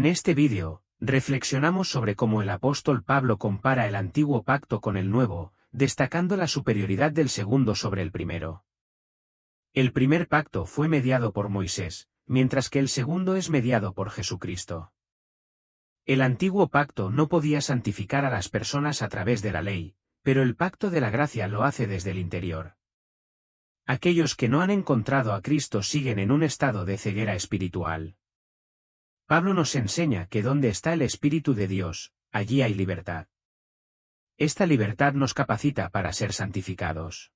este vídeo, reflexionamos sobre cómo el apóstol Pablo compara el antiguo pacto con el nuevo, destacando la superioridad del segundo sobre el primero. El primer pacto fue mediado por Moisés, mientras que el segundo es mediado por Jesucristo. El antiguo pacto no podía santificar a las personas a través de la ley, pero el pacto de la gracia lo hace desde el interior. Aquellos que no han encontrado a Cristo siguen en un estado de ceguera espiritual. Pablo nos enseña que donde está el Espíritu de Dios, allí hay libertad. Esta libertad nos capacita para ser santificados.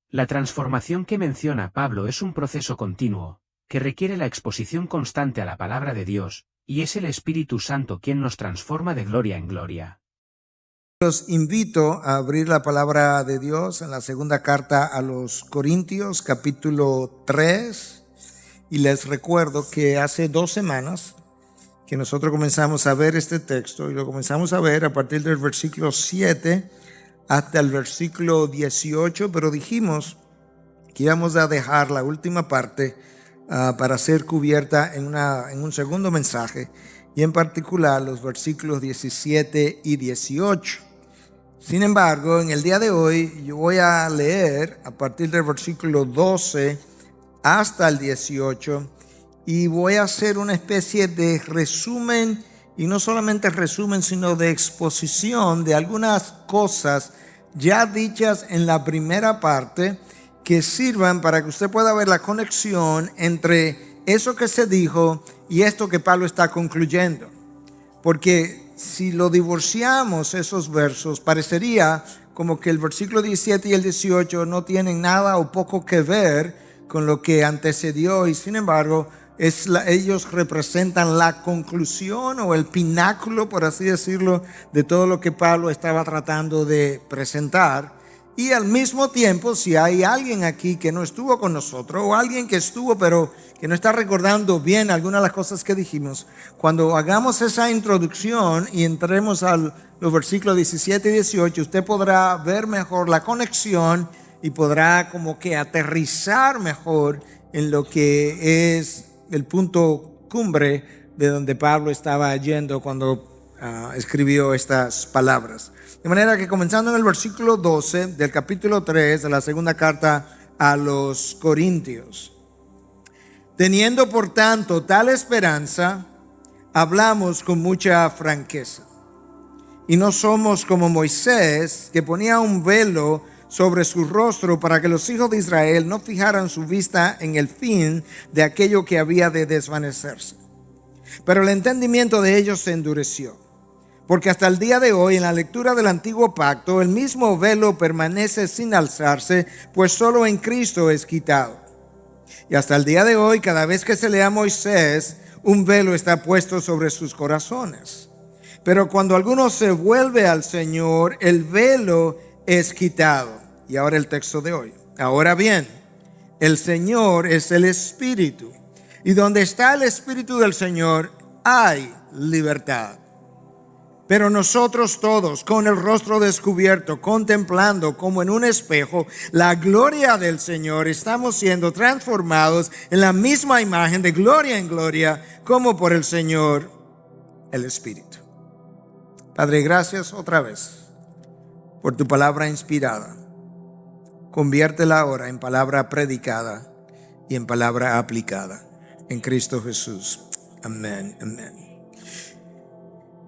La transformación que menciona Pablo es un proceso continuo, que requiere la exposición constante a la palabra de Dios, y es el Espíritu Santo quien nos transforma de gloria en gloria. Los invito a abrir la palabra de Dios en la segunda carta a los Corintios, capítulo 3. Y les recuerdo que hace 2 semanas que nosotros comenzamos a ver este texto, y lo comenzamos a ver a partir del versículo 7 hasta el versículo 18, pero dijimos que íbamos a dejar la última parte para ser cubierta en un segundo mensaje, y en particular los versículos 17 y 18. Sin embargo, en el día de hoy yo voy a leer a partir del versículo 12 hasta el 18, y voy a hacer una especie de resumen, y no solamente resumen, sino de exposición de algunas cosas ya dichas en la primera parte, que sirvan para que usted pueda ver la conexión entre eso que se dijo y esto que Pablo está concluyendo. Porque si lo divorciamos esos versos, parecería como que el versículo 17 y el 18 no tienen nada o poco que ver con lo que antecedió, y sin embargo ellos representan la conclusión o el pináculo, por así decirlo, de todo lo que Pablo estaba tratando de presentar. Y al mismo tiempo, si hay alguien aquí que no estuvo con nosotros, o alguien que estuvo pero que no está recordando bien algunas de las cosas que dijimos, cuando hagamos esa introducción y entremos a los versículos 17 y 18, usted podrá ver mejor la conexión y podrá como que aterrizar mejor en lo que es el punto cumbre de donde Pablo estaba yendo cuando escribió estas palabras. De manera que, comenzando en el versículo 12 del capítulo 3 de la segunda carta a los Corintios: teniendo por tanto tal esperanza, hablamos con mucha franqueza, y no somos como Moisés, que ponía un velo sobre su rostro para que los hijos de Israel no fijaran su vista en el fin de aquello que había de desvanecerse. Pero el entendimiento de ellos se endureció, porque hasta el día de hoy, en la lectura del antiguo pacto, el mismo velo permanece sin alzarse, pues solo en Cristo es quitado. Y hasta el día de hoy, cada vez que se lee a Moisés, un velo está puesto sobre sus corazones. Pero cuando alguno se vuelve al Señor, el velo es quitado. Y ahora el texto de hoy: ahora bien, el Señor es el Espíritu, y donde está el Espíritu del Señor hay libertad. Pero nosotros todos, con el rostro descubierto, contemplando como en un espejo la gloria del Señor, estamos siendo transformados en la misma imagen, de gloria en gloria, como por el Señor, el Espíritu. Padre, gracias otra vez por tu palabra inspirada. Conviértela ahora en palabra predicada y en palabra aplicada. En Cristo Jesús. Amén, amén.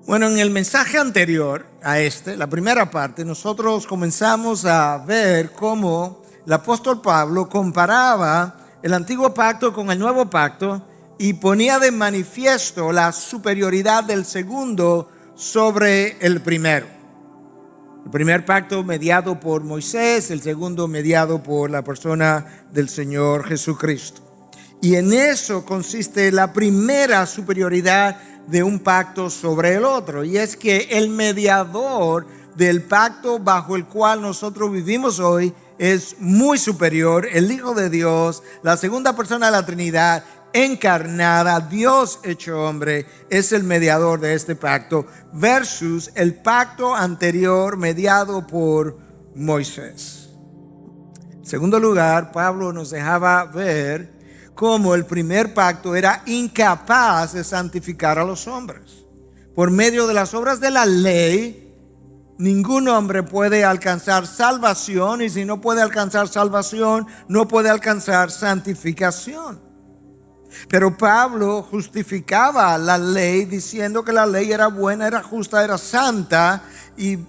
Bueno, en el mensaje anterior a la primera parte, nosotros comenzamos a ver cómo el apóstol Pablo comparaba el antiguo pacto con el nuevo pacto y ponía de manifiesto la superioridad del segundo sobre el primero. El primer pacto mediado por Moisés, el segundo mediado por la persona del Señor Jesucristo. Y en eso consiste la primera superioridad de un pacto sobre el otro, y es que el mediador del pacto bajo el cual nosotros vivimos hoy es muy superior. El Hijo de Dios, la segunda persona de la Trinidad encarnada, Dios hecho hombre, es el mediador de este pacto, versus el pacto anterior mediado por Moisés. En segundo lugar, Pablo nos dejaba ver cómo el primer pacto era incapaz de santificar a los hombres. Por medio de las obras de la ley, ningún hombre puede alcanzar salvación, y si no puede alcanzar salvación, no puede alcanzar santificación. Pero Pablo justificaba la ley diciendo que la ley era buena, era justa, era santa, y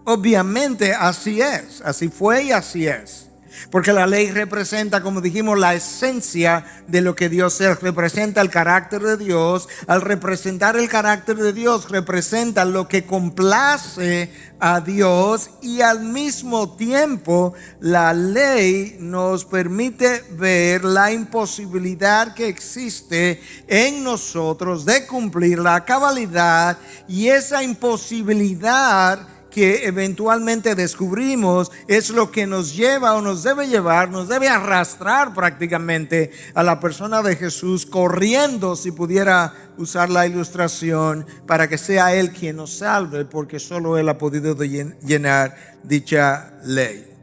obviamente así es, así fue y así es. Porque la ley representa, como dijimos, la esencia de lo que Dios es, representa el carácter de Dios. Al representar el carácter de Dios, representa lo que complace a Dios, y al mismo tiempo la ley nos permite ver la imposibilidad que existe en nosotros de cumplir la cabalidad, y esa imposibilidad que eventualmente descubrimos es lo que nos lleva o nos debe llevar, nos debe arrastrar prácticamente a la persona de Jesús, corriendo, si pudiera usar la ilustración, para que sea Él quien nos salve, porque solo Él ha podido llenar dicha ley.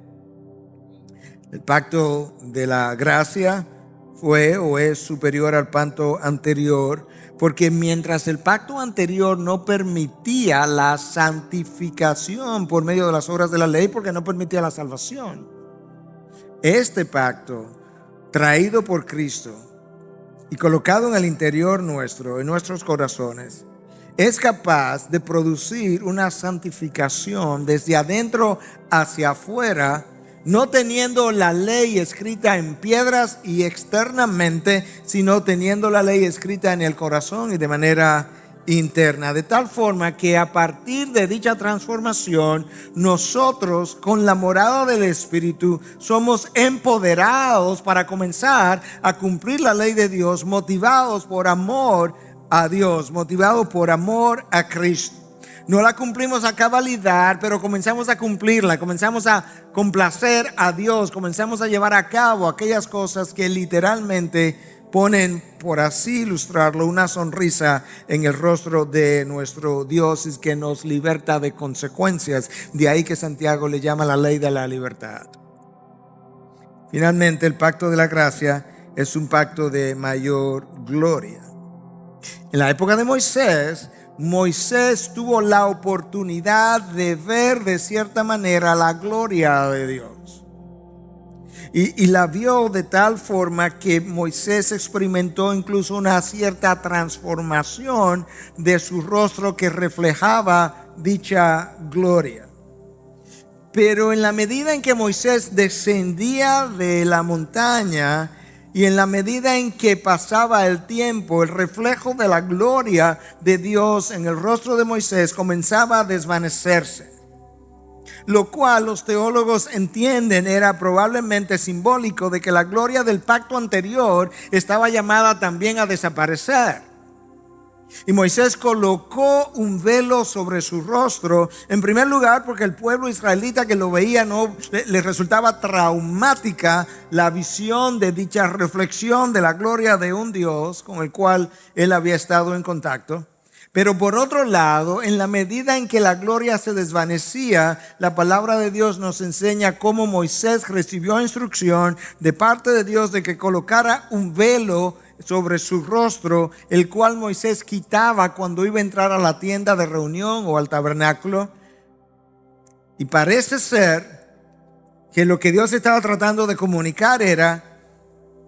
El pacto de la gracia fue o es superior al pacto anterior, porque mientras el pacto anterior no permitía la santificación por medio de las obras de la ley, porque no permitía la salvación, este pacto, traído por Cristo y colocado en el interior nuestro, en nuestros corazones, es capaz de producir una santificación desde adentro hacia afuera, no teniendo la ley escrita en piedras y externamente, sino teniendo la ley escrita en el corazón y de manera interna. De tal forma que a partir de dicha transformación, nosotros con la morada del Espíritu somos empoderados para comenzar a cumplir la ley de Dios, motivados por amor a Dios, motivados por amor a Cristo. No la cumplimos a cabalidad, pero comenzamos a cumplirla, comenzamos a complacer a Dios, comenzamos a llevar a cabo aquellas cosas que literalmente ponen, por así ilustrarlo, una sonrisa en el rostro de nuestro Dios, y que nos liberta de consecuencias. De ahí que Santiago le llama la ley de la libertad. Finalmente, el pacto de la gracia es un pacto de mayor gloria. En la época de Moisés tuvo la oportunidad de ver de cierta manera la gloria de Dios. Y la vio de tal forma que Moisés experimentó incluso una cierta transformación de su rostro que reflejaba dicha gloria. Pero en la medida en que Moisés descendía de la montaña, y en la medida en que pasaba el tiempo, el reflejo de la gloria de Dios en el rostro de Moisés comenzaba a desvanecerse. Lo cual los teólogos entienden era probablemente simbólico de que la gloria del pacto anterior estaba llamada también a desaparecer. Y Moisés colocó un velo sobre su rostro, en primer lugar porque el pueblo israelita que lo veía no le resultaba traumática la visión de dicha reflexión de la gloria de un Dios con el cual él había estado en contacto. Pero por otro lado, en la medida en que la gloria se desvanecía, la palabra de Dios nos enseña cómo Moisés recibió instrucción de parte de Dios de que colocara un velo sobre su rostro, el cual Moisés quitaba cuando iba a entrar a la tienda de reunión o al tabernáculo. Y parece ser que lo que Dios estaba tratando de comunicar era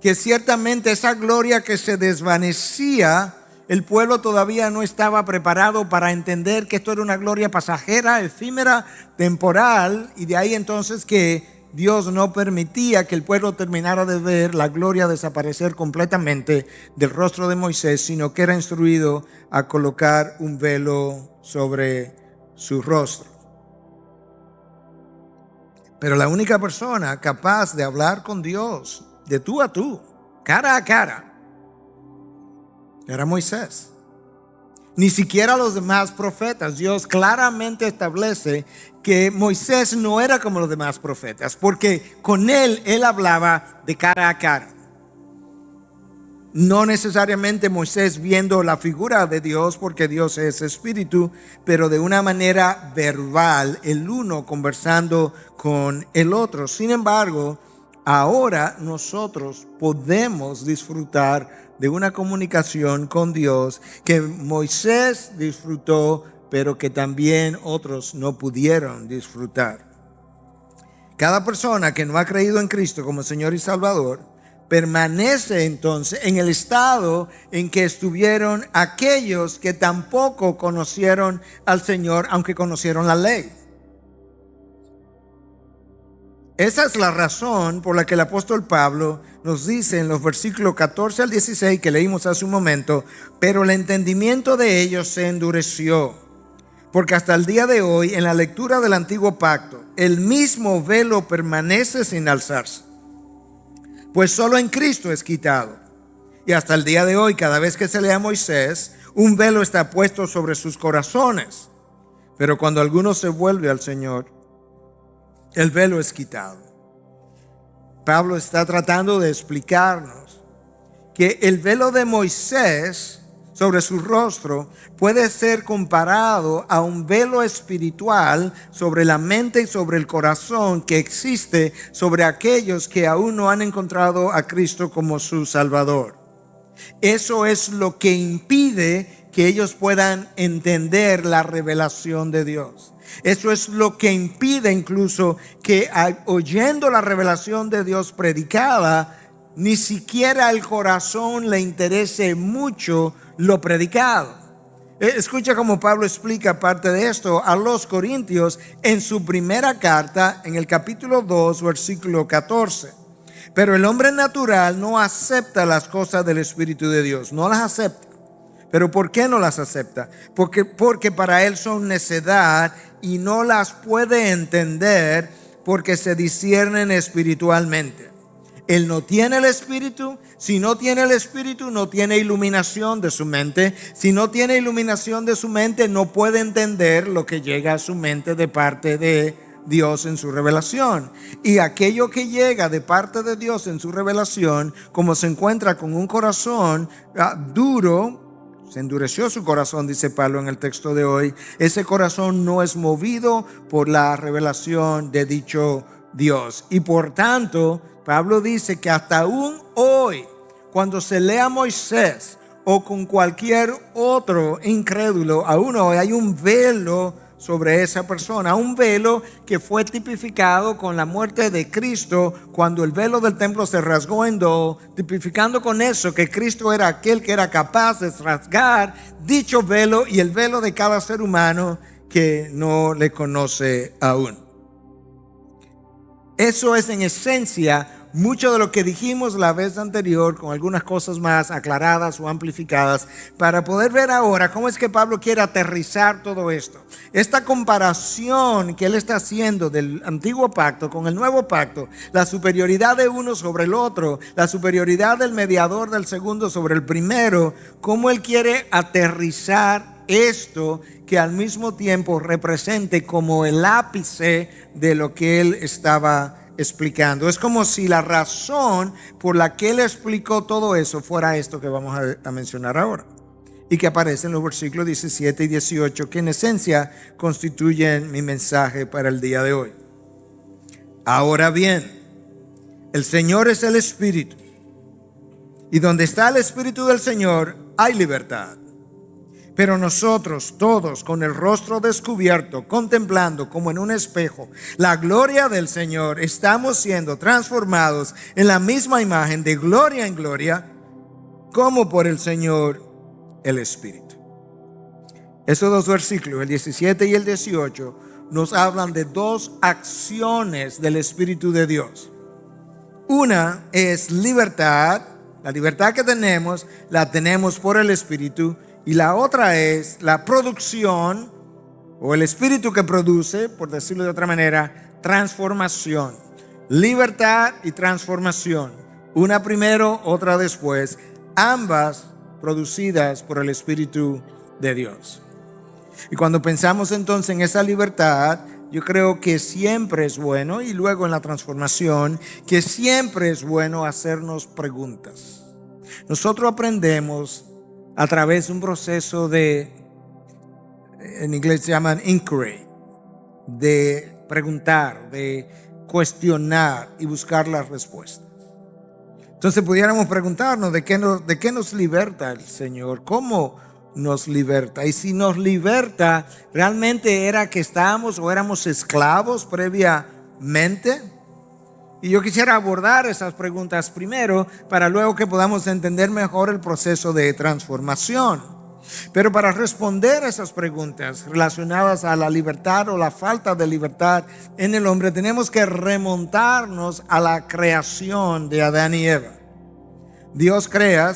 que ciertamente esa gloria que se desvanecía, el pueblo todavía no estaba preparado para entender que esto era una gloria pasajera, efímera, temporal, y de ahí entonces que Dios no permitía que el pueblo terminara de ver la gloria desaparecer completamente del rostro de Moisés, sino que era instruido a colocar un velo sobre su rostro. Pero la única persona capaz de hablar con Dios de tú a tú, cara a cara, era Moisés. Ni siquiera los demás profetas. Dios claramente establece que Moisés no era como los demás profetas, porque con él hablaba de cara a cara. No necesariamente Moisés viendo la figura de Dios, porque Dios es espíritu, pero de una manera verbal, el uno conversando con el otro. Sin embargo, Ahora nosotros podemos disfrutar de una comunicación con Dios que Moisés disfrutó, pero que también otros no pudieron disfrutar. Cada persona que no ha creído en Cristo como Señor y Salvador permanece entonces en el estado en que estuvieron aquellos que tampoco conocieron al Señor, aunque conocieron la ley. Esa es la razón por la que el apóstol Pablo nos dice en los versículos 14 al 16 que leímos hace un momento: pero el entendimiento de ellos se endureció, porque hasta el día de hoy, en la lectura del antiguo pacto, el mismo velo permanece sin alzarse, pues solo en Cristo es quitado. Y hasta el día de hoy, cada vez que se lee a Moisés, un velo está puesto sobre sus corazones. Pero cuando alguno se vuelve al Señor, el velo es quitado. Pablo está tratando de explicarnos que el velo de Moisés sobre su rostro puede ser comparado a un velo espiritual sobre la mente y sobre el corazón que existe sobre aquellos que aún no han encontrado a Cristo como su Salvador. Eso es lo que impide que ellos puedan entender la revelación de Dios. Eso es lo que impide incluso que oyendo la revelación de Dios predicada, ni siquiera el corazón le interese mucho lo predicado. Escucha cómo Pablo explica parte de esto a los Corintios en su primera carta, en el capítulo 2, versículo 14. Pero el hombre natural no acepta las cosas del Espíritu de Dios, no las acepta. ¿Pero por qué no las acepta? Porque para él son necedad y no las puede entender porque se disciernen espiritualmente. Él no tiene el Espíritu. Si no tiene el Espíritu, no tiene iluminación de su mente. Si no tiene iluminación de su mente, no puede entender lo que llega a su mente de parte de Dios en su revelación. Y aquello que llega de parte de Dios en su revelación, como se encuentra con un corazón duro, se endureció su corazón, dice Pablo en el texto de hoy. Ese corazón no es movido por la revelación de dicho Dios. Y por tanto, Pablo dice que hasta aún hoy, cuando se lea a Moisés o con cualquier otro incrédulo, aún hoy hay un velo sobre esa persona, un velo que fue tipificado con la muerte de Cristo, cuando el velo del templo se rasgó en dos, tipificando con eso que Cristo era aquel que era capaz de rasgar dicho velo y el velo de cada ser humano que no le conoce aún. Eso es en esencia mucho de lo que dijimos la vez anterior, con algunas cosas más aclaradas o amplificadas, para poder ver ahora cómo es que Pablo quiere aterrizar todo esto. Esta comparación que él está haciendo del antiguo pacto con el nuevo pacto, la superioridad de uno sobre el otro, la superioridad del mediador del segundo sobre el primero, cómo él quiere aterrizar esto que al mismo tiempo represente como el ápice de lo que él estaba explicando. Es como si la razón por la que él explicó todo eso fuera esto que vamos a mencionar ahora, y que aparece en los versículos 17 y 18, que en esencia constituyen mi mensaje para el día de hoy. Ahora bien, el Señor es el Espíritu, y donde está el Espíritu del Señor hay libertad. Pero nosotros todos, con el rostro descubierto, contemplando como en un espejo la gloria del Señor, estamos siendo transformados en la misma imagen de gloria en gloria, como por el Señor el Espíritu. Esos dos versículos, el 17 y el 18, nos hablan de dos acciones del Espíritu de Dios. Una es libertad. La libertad que tenemos, la tenemos por el Espíritu. Y la otra es la producción, o el Espíritu que produce, por decirlo de otra manera, transformación. Libertad y transformación. Una primero, otra después. Ambas producidas por el Espíritu de Dios. Y cuando pensamos entonces en esa libertad, yo creo que siempre es bueno, y luego en la transformación, que siempre es bueno hacernos preguntas. Nosotros aprendemos a través de un proceso en inglés se llaman inquiry, de preguntar, de cuestionar y buscar las respuestas. Entonces pudiéramos preguntarnos de qué nos liberta el Señor, cómo nos liberta. Y si nos liberta, ¿realmente era que estábamos o éramos esclavos previamente? Y yo quisiera abordar esas preguntas primero para luego que podamos entender mejor el proceso de transformación. Pero para responder a esas preguntas relacionadas a la libertad o la falta de libertad en el hombre, tenemos que remontarnos a la creación de Adán y Eva. Dios crea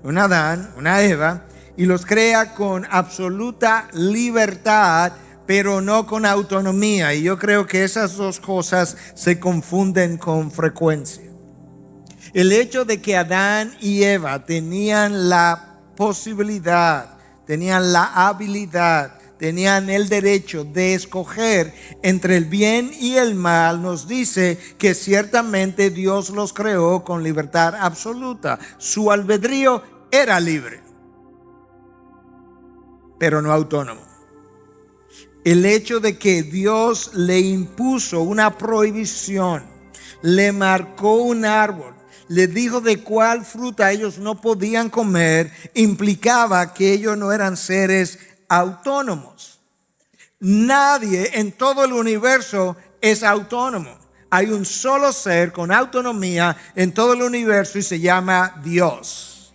un Adán, una Eva, y los crea con absoluta libertad, pero no con autonomía. Y yo creo que esas dos cosas se confunden con frecuencia. El hecho de que Adán y Eva tenían la posibilidad, tenían la habilidad, tenían el derecho de escoger entre el bien y el mal, nos dice que ciertamente Dios los creó con libertad absoluta. Su albedrío era libre, pero no autónomo. El hecho de que Dios le impuso una prohibición, le marcó un árbol, le dijo de cuál fruta ellos no podían comer, implicaba que ellos no eran seres autónomos. Nadie en todo el universo es autónomo. Hay un solo ser con autonomía en todo el universo y se llama Dios.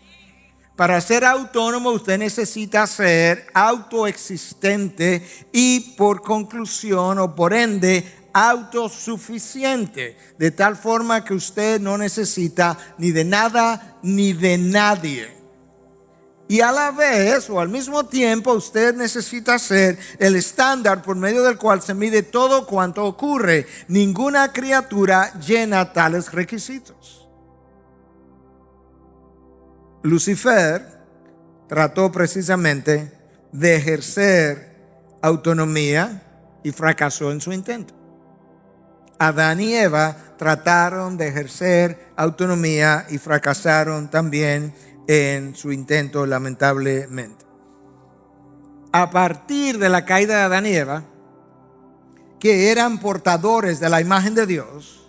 Para ser autónomo usted necesita ser autoexistente y por conclusión o por ende autosuficiente, de tal forma que usted no necesita ni de nada ni de nadie. Y a la vez o al mismo tiempo usted necesita ser el estándar por medio del cual se mide todo cuanto ocurre. Ninguna criatura llena tales requisitos. Lucifer trató precisamente de ejercer autonomía y fracasó en su intento. Adán y Eva trataron de ejercer autonomía y fracasaron también en su intento, lamentablemente. A partir de la caída de Adán y Eva, que eran portadores de la imagen de Dios,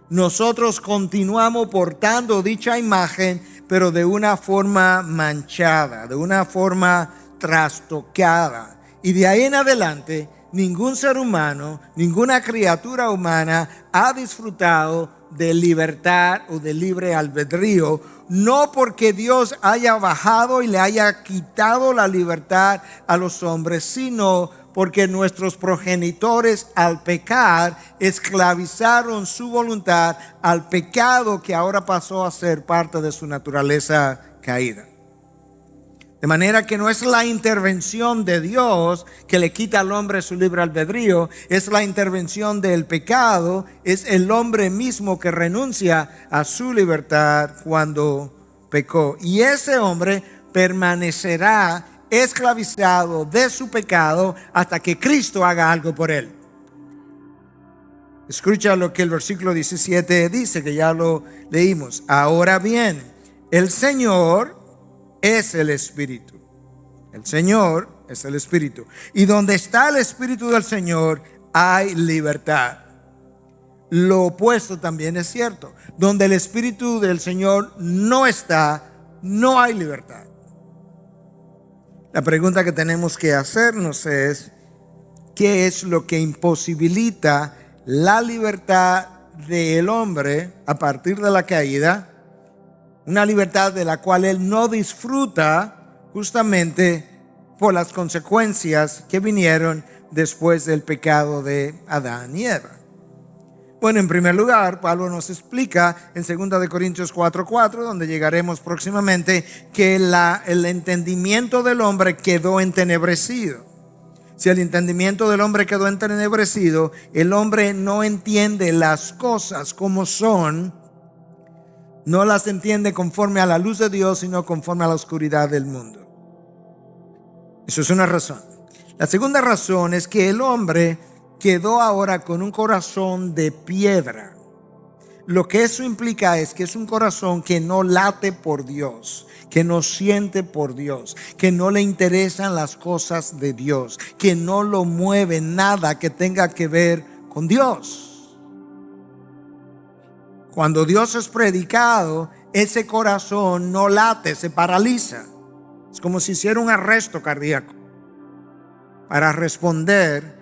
nosotros continuamos portando dicha imagen, pero de una forma manchada, de una forma trastocada. Y de ahí en adelante, ningún ser humano, ninguna criatura humana ha disfrutado de libertad o de libre albedrío, no porque Dios haya bajado y le haya quitado la libertad a los hombres, sino porque nuestros progenitores al pecar esclavizaron su voluntad al pecado que ahora pasó a ser parte de su naturaleza caída. De manera que no es la intervención de Dios que le quita al hombre su libre albedrío, es la intervención del pecado, es el hombre mismo que renuncia a su libertad cuando pecó. Y ese hombre permanecerá esclavizado de su pecado hasta que Cristo haga algo por él. Escucha lo que el versículo 17 dice, que ya lo leímos. Ahora bien, el Señor es el Espíritu. El Señor es el Espíritu. Y donde está el Espíritu del Señor hay libertad. Lo opuesto también es cierto. Donde el Espíritu del Señor no está, no hay libertad. La pregunta que tenemos que hacernos es: ¿qué es lo que imposibilita la libertad del hombre a partir de la caída? Una libertad de la cual él no disfruta justamente por las consecuencias que vinieron después del pecado de Adán y Eva. Bueno, en primer lugar, Pablo nos explica en 2 Corintios 4:4, donde llegaremos próximamente, que el entendimiento del hombre quedó entenebrecido. Si el entendimiento del hombre quedó entenebrecido, el hombre no entiende las cosas como son. No las entiende conforme a la luz de Dios, sino conforme a la oscuridad del mundo. Eso es una razón. La segunda razón es que el hombre quedó ahora con un corazón de piedra. Lo que eso implica es que es un corazón que no late por Dios, que no siente por Dios, que no le interesan las cosas de Dios, que no lo mueve nada que tenga que ver con Dios. Cuando Dios es predicado, ese corazón no late, se paraliza. Es como si hiciera un arresto cardíaco para responder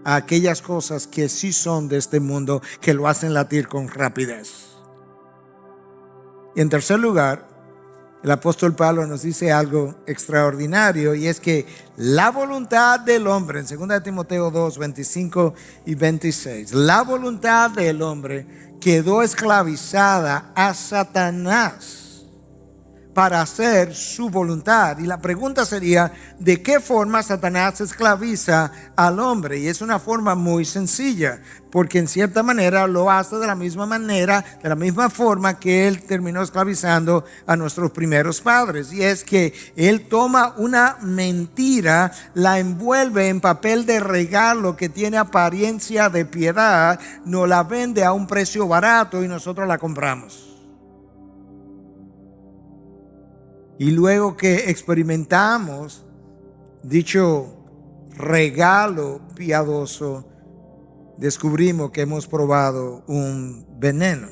a aquellas cosas que sí son de este mundo, que lo hacen latir con rapidez. Y en tercer lugar, el apóstol Pablo nos dice algo extraordinario, y es que la voluntad del hombre, en 2 Timoteo 2, 25 y 26, la voluntad del hombre quedó esclavizada a Satanás para hacer su voluntad. Y la pregunta sería, ¿de qué forma Satanás esclaviza al hombre? Y es una forma muy sencilla, porque en cierta manera lo hace de la misma manera, de la misma forma que él terminó esclavizando a nuestros primeros padres. Y es que él toma una mentira, la envuelve en papel de regalo que tiene apariencia de piedad, nos la vende a un precio barato y nosotros la compramos. Y luego que experimentamos dicho regalo piadoso, descubrimos que hemos probado un veneno.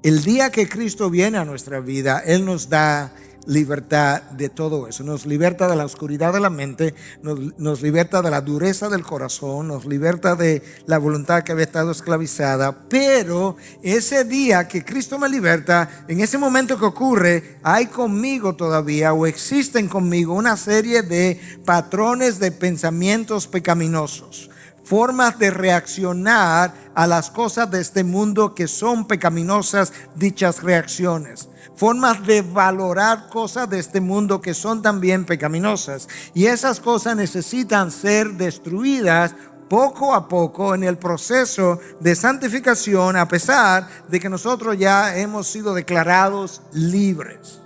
El día que Cristo viene a nuestra vida, Él nos da libertad de todo eso. Nos liberta de la oscuridad de la mente, nos liberta de la dureza del corazón, nos liberta de la voluntad que había estado esclavizada. Pero ese día que Cristo me liberta, en ese momento que ocurre, hay conmigo todavía, o existen conmigo, una serie de patrones de pensamientos pecaminosos, formas de reaccionar a las cosas de este mundo que son pecaminosas, dichas reacciones, formas de valorar cosas de este mundo que son también pecaminosas, y esas cosas necesitan ser destruidas poco a poco en el proceso de santificación, a pesar de que nosotros ya hemos sido declarados libres.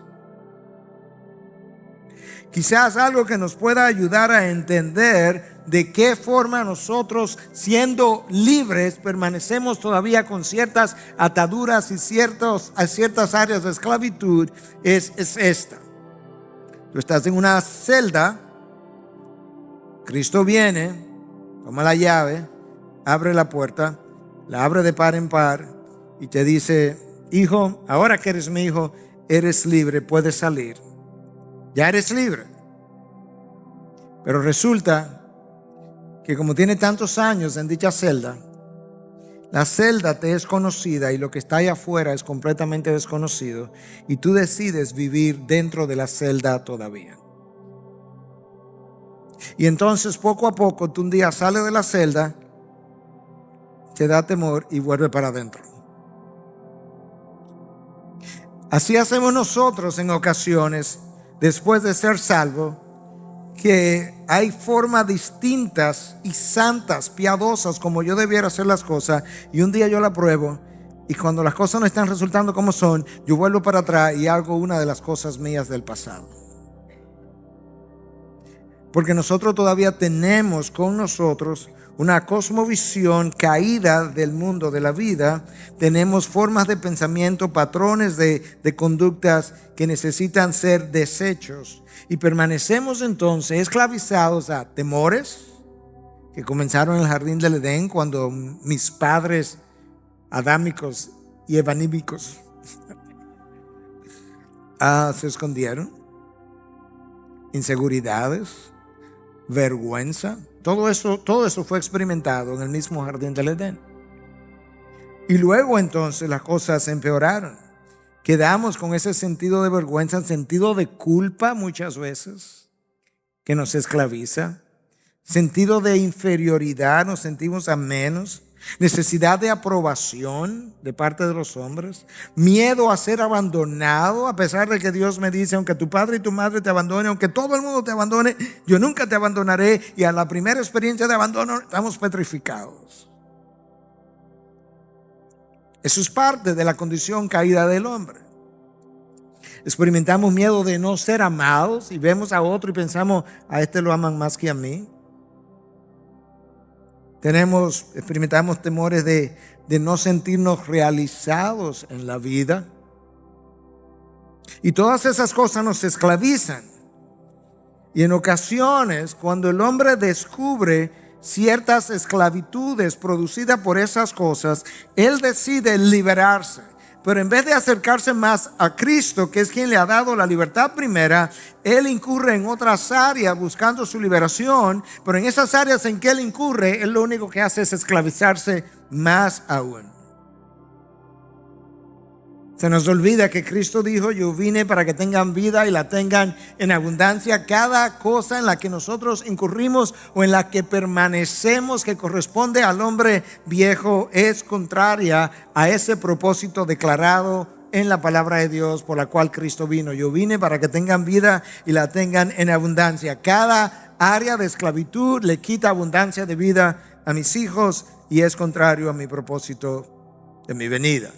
Quizás algo que nos pueda ayudar a entender de qué forma nosotros, siendo libres, permanecemos todavía con ciertas ataduras y ciertas áreas de esclavitud, es esta. Tú estás en una celda, Cristo viene, toma la llave, abre la puerta, la abre de par en par y te dice: hijo, ahora que eres mi hijo, eres libre, puedes salir. Ya eres libre. Pero resulta que como tiene tantos años en dicha celda, la celda te es conocida y lo que está allá afuera es completamente desconocido, y tú decides vivir dentro de la celda todavía. Y entonces poco a poco tú un día sales de la celda, te da temor y vuelve para adentro. Así hacemos nosotros en ocasiones, después de ser salvos, que hay formas distintas y santas, piadosas, como yo debiera hacer las cosas, y un día yo la pruebo, y cuando las cosas no están resultando como son, yo vuelvo para atrás y hago una de las cosas mías del pasado. Porque nosotros todavía tenemos con nosotros una cosmovisión caída del mundo de la vida. Tenemos formas de pensamiento, patrones de conductas que necesitan ser deshechos, y permanecemos entonces esclavizados a temores que comenzaron en el jardín del Edén, cuando mis padres adámicos y evanímicos se escondieron. Inseguridades, vergüenza, todo eso fue experimentado en el mismo jardín del Edén. Y luego entonces las cosas empeoraron. Quedamos con ese sentido de vergüenza, sentido de culpa muchas veces, que nos esclaviza, sentido de inferioridad, nos sentimos a menos, necesidad de aprobación de parte de los hombres, miedo a ser abandonado, a pesar de que Dios me dice: aunque tu padre y tu madre te abandonen, aunque todo el mundo te abandone, yo nunca te abandonaré. Y a la primera experiencia de abandono estamos petrificados. Eso es parte de la condición caída del hombre. Experimentamos miedo de no ser amados, y vemos a otro y pensamos: a este lo aman más que a mí. Experimentamos temores de no sentirnos realizados en la vida. Y todas esas cosas nos esclavizan. Y en ocasiones, cuando el hombre descubre ciertas esclavitudes producidas por esas cosas, él decide liberarse. Pero en vez de acercarse más a Cristo, que es quien le ha dado la libertad primera, él incurre en otras áreas buscando su liberación. Pero en esas áreas en que él incurre, él lo único que hace es esclavizarse más aún. Se nos olvida que Cristo dijo: yo vine para que tengan vida y la tengan en abundancia. Cada cosa en la que nosotros incurrimos o en la que permanecemos, que corresponde al hombre viejo, es contraria a ese propósito declarado en la palabra de Dios por la cual Cristo vino. Yo vine para que tengan vida y la tengan en abundancia. Cada área de esclavitud le quita abundancia de vida a mis hijos y es contrario a mi propósito de mi venida.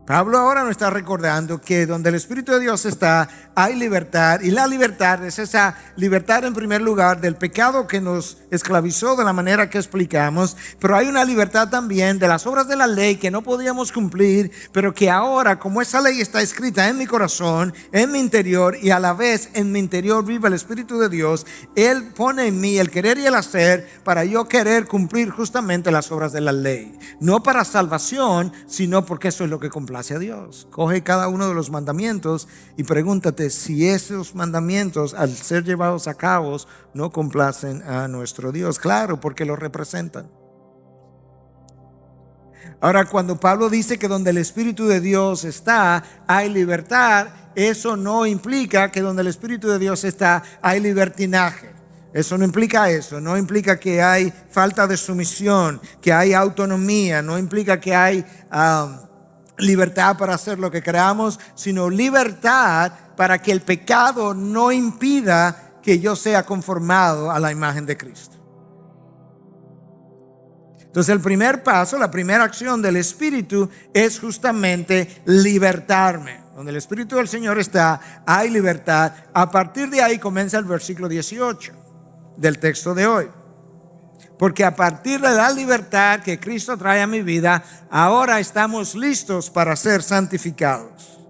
Pablo ahora nos está recordando que donde el Espíritu de Dios está, hay libertad. Y la libertad es esa libertad en primer lugar del pecado que nos esclavizó de la manera que explicamos. Pero hay una libertad también de las obras de la ley que no podíamos cumplir, pero que ahora, como esa ley está escrita en mi corazón, en mi interior, y a la vez en mi interior vive el Espíritu de Dios, Él pone en mí el querer y el hacer para yo querer cumplir justamente las obras de la ley. No para salvación, sino porque eso es lo que complace a Dios. Coge cada uno de los mandamientos y pregúntate si esos mandamientos, al ser llevados a cabo, no complacen a nuestro Dios. Claro, porque lo representan. Ahora, cuando Pablo dice que donde el Espíritu de Dios está, hay libertad, eso no implica que donde el Espíritu de Dios está, hay libertinaje. Eso no implica eso, no implica que hay falta de sumisión, que hay autonomía, no implica que hay libertad para hacer lo que queramos, sino libertad para que el pecado no impida que yo sea conformado a la imagen de Cristo. Entonces el primer paso, la primera acción del Espíritu es justamente libertarme. Donde el Espíritu del Señor está, hay libertad. A partir de ahí comienza el versículo 18 del texto de hoy. Porque a partir de la libertad que Cristo trae a mi vida, ahora estamos listos para ser santificados.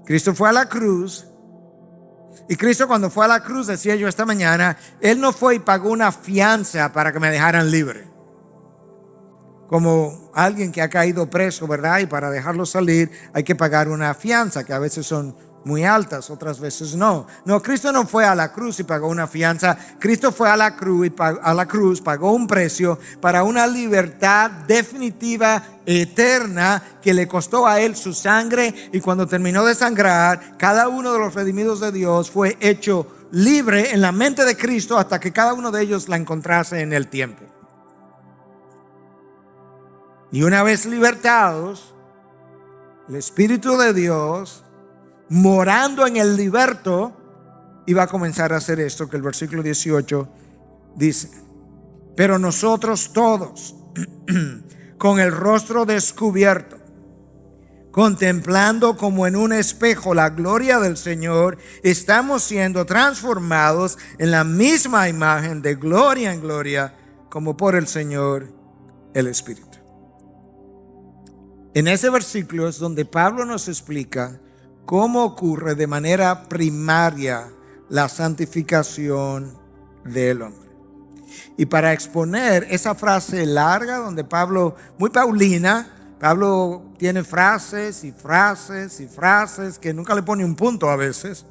Cristo fue a la cruz. Y Cristo, cuando fue a la cruz, decía yo esta mañana, Él no fue y pagó una fianza para que me dejaran libre. Como alguien que ha caído preso, ¿verdad? Y para dejarlo salir hay que pagar una fianza, que a veces son muy altas, otras veces no. No, Cristo no fue a la cruz y pagó una fianza. Cristo fue a la cruz, pagó un precio para una libertad definitiva, eterna, que le costó a Él su sangre. Y cuando terminó de sangrar, cada uno de los redimidos de Dios fue hecho libre en la mente de Cristo hasta que cada uno de ellos la encontrase en el tiempo. Y una vez libertados, el Espíritu de Dios, morando en el liberto, iba a comenzar a hacer esto que el versículo 18 dice: pero nosotros todos, con el rostro descubierto, contemplando como en un espejo la gloria del Señor, estamos siendo transformados en la misma imagen de gloria en gloria, como por el Señor el Espíritu. En ese versículo es donde Pablo nos explica cómo ocurre de manera primaria la santificación del hombre. Y para exponer esa frase larga donde Pablo, muy paulina, Pablo tiene frases y frases y frases que nunca le pone un punto a veces.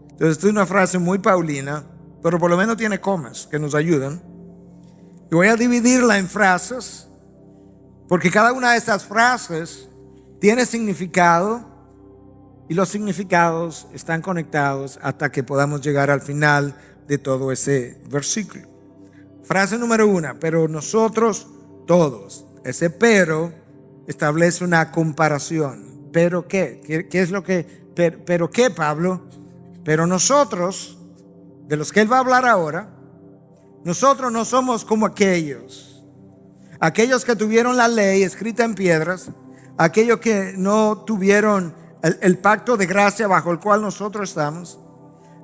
Entonces es una frase muy paulina, pero por lo menos tiene comas que nos ayudan. Y voy a dividirla en frases, porque cada una de estas frases tiene significado y los significados están conectados hasta que podamos llegar al final de todo ese versículo. Frase número 1, pero nosotros todos. Ese pero establece una comparación. ¿Pero qué? ¿Qué es lo que? ¿Pero qué, Pablo? Pero nosotros, de los que él va a hablar ahora, nosotros no somos como aquellos que tuvieron la ley escrita en piedras, aquellos que no tuvieron el pacto de gracia bajo el cual nosotros estamos,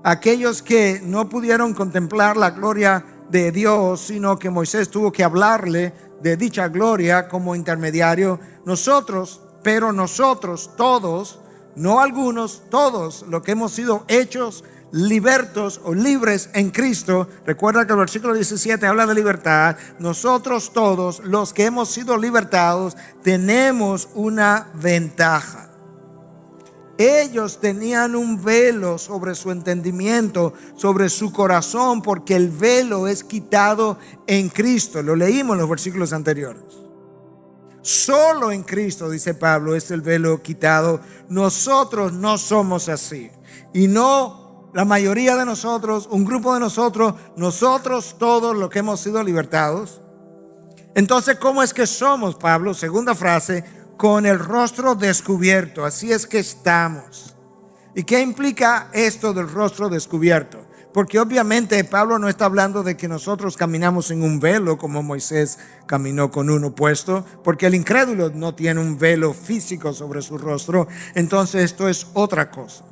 aquellos que no pudieron contemplar la gloria de Dios, sino que Moisés tuvo que hablarle de dicha gloria como intermediario. Nosotros, pero nosotros todos, no algunos, todos los que hemos sido hechos libertos o libres en Cristo. Recuerda que el versículo 17 habla de libertad. Nosotros todos los que hemos sido libertados tenemos una ventaja. Ellos tenían un velo sobre su entendimiento, sobre su corazón, porque el velo es quitado en Cristo. Lo leímos en los versículos anteriores. Solo en Cristo, dice Pablo, es el velo quitado. Nosotros no somos así. Y no la mayoría de nosotros, un grupo de nosotros todos los que hemos sido libertados. Entonces, ¿cómo es que somos, Pablo? Segunda frase, con el rostro descubierto. Así es que estamos. ¿Y qué implica esto del rostro descubierto? Porque obviamente Pablo no está hablando de que nosotros caminamos en un velo como Moisés caminó con uno puesto, porque el incrédulo no tiene un velo físico sobre su rostro. Entonces esto es otra cosa.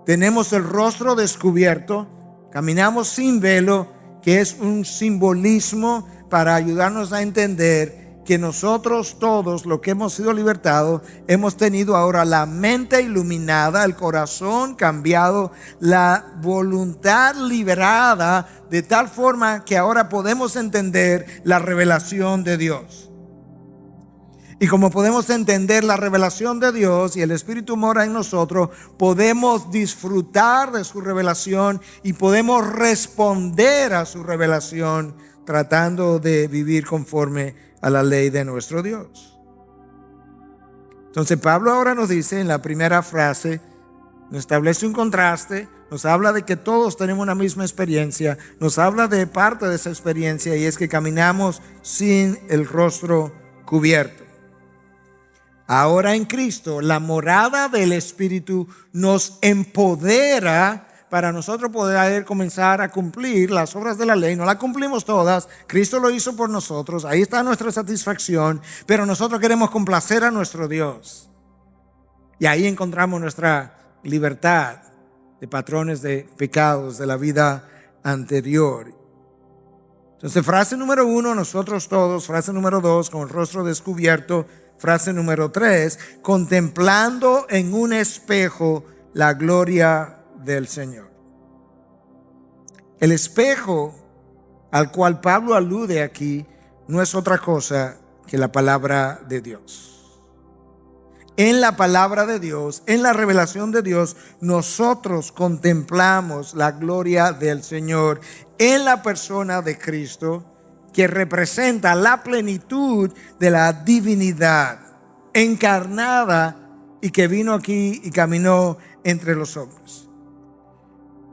Tenemos el rostro descubierto, caminamos sin velo, que es un simbolismo para ayudarnos a entender que nosotros todos, los que hemos sido libertados, hemos tenido ahora la mente iluminada, el corazón cambiado, la voluntad liberada, de tal forma que ahora podemos entender la revelación de Dios. Y como podemos entender la revelación de Dios y el Espíritu mora en nosotros, podemos disfrutar de su revelación y podemos responder a su revelación tratando de vivir conforme a la ley de nuestro Dios. Entonces Pablo ahora nos dice en la primera frase, nos establece un contraste, nos habla de que todos tenemos una misma experiencia, nos habla de parte de esa experiencia y es que caminamos sin el rostro cubierto. Ahora en Cristo, la morada del Espíritu nos empodera para nosotros poder comenzar a cumplir las obras de la ley. No las cumplimos todas, Cristo lo hizo por nosotros, ahí está nuestra satisfacción, pero nosotros queremos complacer a nuestro Dios. Y ahí encontramos nuestra libertad de patrones de pecados de la vida anterior. Entonces, frase número 1, nosotros todos. Frase número 2, con el rostro descubierto. Frase número 3, contemplando en un espejo la gloria del Señor. El espejo al cual Pablo alude aquí no es otra cosa que la palabra de Dios. En la palabra de Dios, en la revelación de Dios, nosotros contemplamos la gloria del Señor en la persona de Cristo, que representa la plenitud de la divinidad encarnada y que vino aquí y caminó entre los hombres.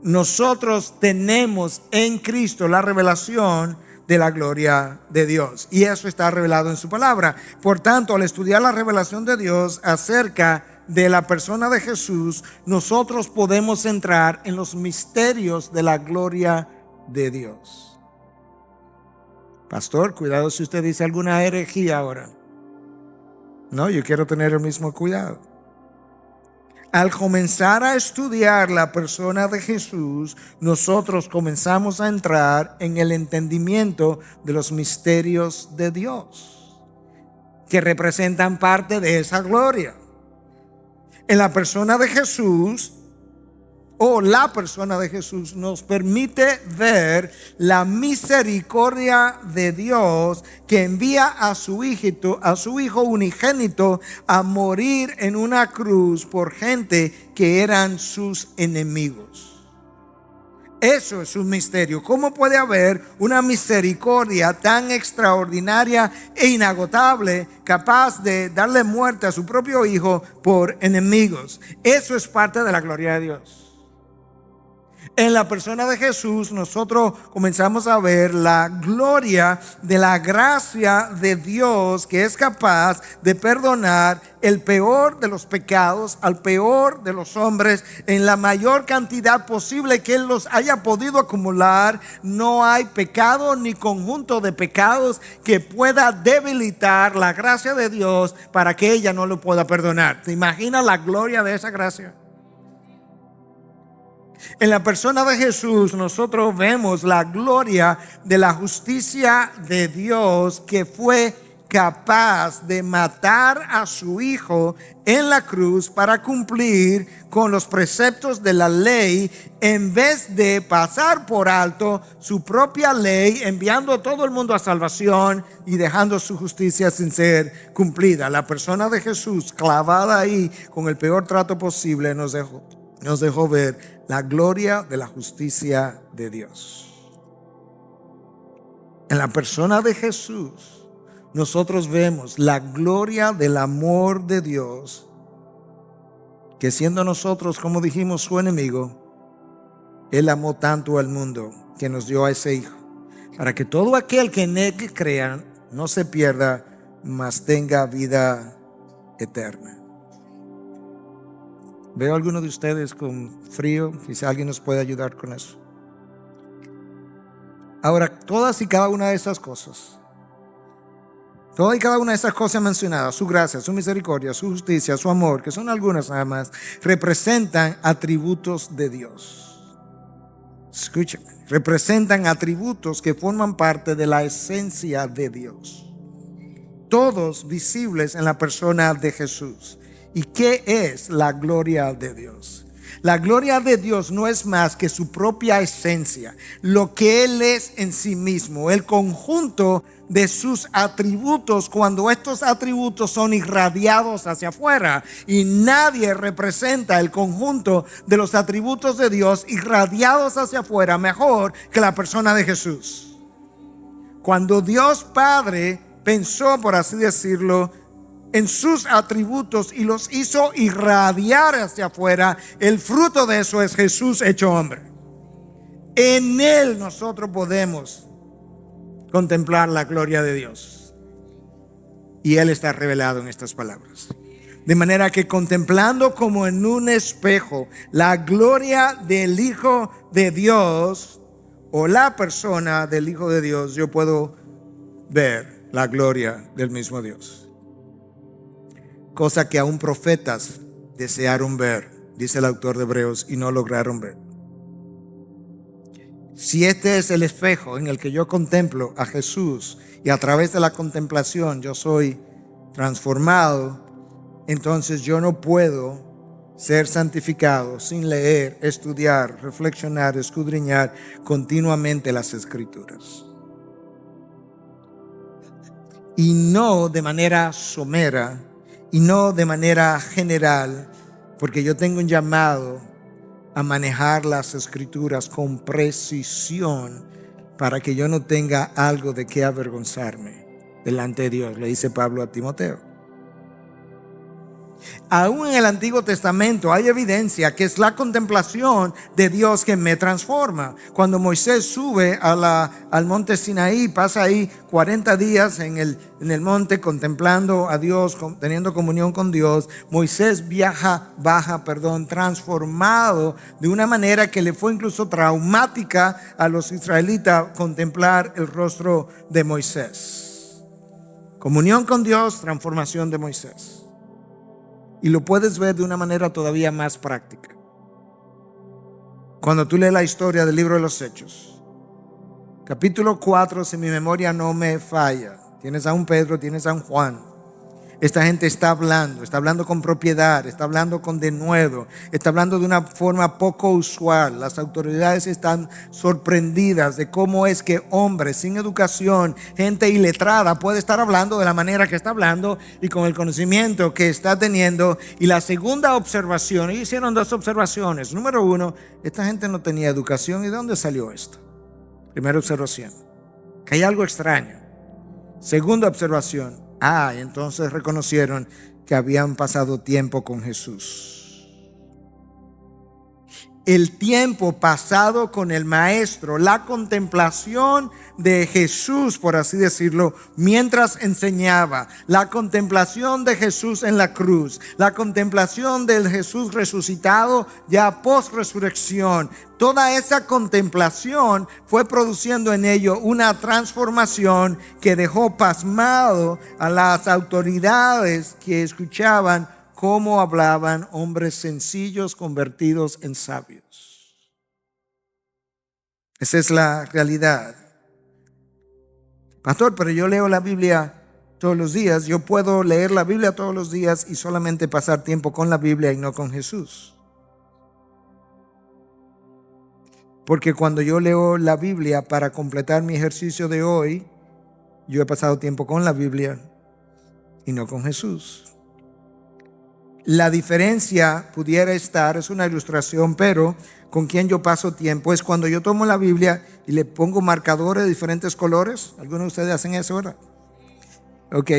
Nosotros tenemos en Cristo la revelación de la gloria de Dios, y eso está revelado en su palabra. Por tanto, al estudiar la revelación de Dios acerca de la persona de Jesús, nosotros podemos entrar en los misterios de la gloria de Dios. Pastor, cuidado si usted dice alguna herejía ahora. No, yo quiero tener el mismo cuidado. Al comenzar a estudiar la persona de Jesús, nosotros comenzamos a entrar en el entendimiento de los misterios de Dios, que representan parte de esa gloria. En la persona de Jesús, la persona de Jesús nos permite ver la misericordia de Dios, que envía a su hijo unigénito a morir en una cruz por gente que eran sus enemigos. Eso es un misterio. ¿Cómo puede haber una misericordia tan extraordinaria e inagotable, capaz de darle muerte a su propio hijo por enemigos? Eso es parte de la gloria de Dios. En la persona de Jesús nosotros comenzamos a ver la gloria de la gracia de Dios, que es capaz de perdonar el peor de los pecados al peor de los hombres en la mayor cantidad posible que Él los haya podido acumular. No hay pecado ni conjunto de pecados que pueda debilitar la gracia de Dios para que ella no lo pueda perdonar. ¿Te imaginas la gloria de esa gracia? En la persona de Jesús nosotros vemos la gloria de la justicia de Dios, que fue capaz de matar a su hijo en la cruz para cumplir con los preceptos de la ley, en vez de pasar por alto su propia ley, enviando a todo el mundo a salvación y dejando su justicia sin ser cumplida. La persona de Jesús, clavada ahí con el peor trato posible, nos dejó ver la gloria de la justicia de Dios. En la persona de Jesús nosotros vemos la gloria del amor de Dios, que siendo nosotros, como dijimos, su enemigo, Él amó tanto al mundo que nos dio a ese Hijo, para que todo aquel que en Él crea no se pierda, mas tenga vida eterna. Veo a algunos de ustedes con frío, quizá alguien nos puede ayudar con eso. Ahora, todas y cada una de esas cosas, todas y cada una de esas cosas mencionadas, su gracia, su misericordia, su justicia, su amor, que son algunas nada más, representan atributos de Dios. Escúchame, representan atributos que forman parte de la esencia de Dios. Todos visibles en la persona de Jesús. ¿Y qué es la gloria de Dios? La gloria de Dios no es más que su propia esencia, lo que Él es en sí mismo, el conjunto de sus atributos, cuando estos atributos son irradiados hacia afuera, y nadie representa el conjunto de los atributos de Dios irradiados hacia afuera mejor que la persona de Jesús. Cuando Dios Padre pensó, por así decirlo, en sus atributos y los hizo irradiar hacia afuera, el fruto de eso es Jesús hecho hombre. En Él nosotros podemos contemplar la gloria de Dios, y Él está revelado en estas palabras. De manera que contemplando como en un espejo la gloria del Hijo de Dios, o la persona del Hijo de Dios, yo puedo ver la gloria del mismo Dios. Cosa que aún profetas desearon ver, dice el autor de Hebreos, y no lograron ver. Si este es el espejo en el que yo contemplo a Jesús, y a través de la contemplación yo soy transformado, entonces yo no puedo ser santificado sin leer, estudiar, reflexionar, escudriñar continuamente las Escrituras. Y no de manera somera, y no de manera general, porque yo tengo un llamado a manejar las Escrituras con precisión para que yo no tenga algo de qué avergonzarme delante de Dios, le dice Pablo a Timoteo. Aún en el Antiguo Testamento hay evidencia que es la contemplación de Dios que me transforma. Cuando Moisés sube al monte Sinaí, pasa ahí 40 días en el monte contemplando a Dios, teniendo comunión con Dios. Moisés baja transformado de una manera que le fue incluso traumática a los israelitas contemplar el rostro de Moisés. Comunión con Dios, transformación de Moisés. Y lo puedes ver de una manera todavía más práctica. Cuando tú lees la historia del libro de los Hechos, capítulo 4, si mi memoria no me falla, tienes a un Pedro, tienes a un Juan. Esta gente está hablando con propiedad, está hablando con denuedo, está hablando de una forma poco usual. Las autoridades están sorprendidas de cómo es que hombres sin educación, gente iletrada, puede estar hablando de la manera que está hablando y con el conocimiento que está teniendo. Y la segunda observación, ellos hicieron dos observaciones. Número uno, esta gente no tenía educación. ¿Y de dónde salió esto? Primera observación, que hay algo extraño. Segunda observación, entonces reconocieron que habían pasado tiempo con Jesús. El tiempo pasado con el Maestro, la contemplación de Jesús, por así decirlo, mientras enseñaba, la contemplación de Jesús en la cruz, la contemplación del Jesús resucitado ya post resurrección. Toda esa contemplación fue produciendo en ello una transformación que dejó pasmado a las autoridades que escuchaban cómo hablaban hombres sencillos convertidos en sabios. Esa es la realidad. Pastor, pero yo leo la Biblia todos los días. Yo puedo leer la Biblia todos los días y solamente pasar tiempo con la Biblia y no con Jesús. Porque cuando yo leo la Biblia para completar mi ejercicio de hoy, yo he pasado tiempo con la Biblia y no con Jesús. La diferencia pudiera estar, es una ilustración, pero con quien yo paso tiempo es cuando yo tomo la Biblia y le pongo marcadores de diferentes colores. ¿Algunos de ustedes hacen eso ahora? Ok.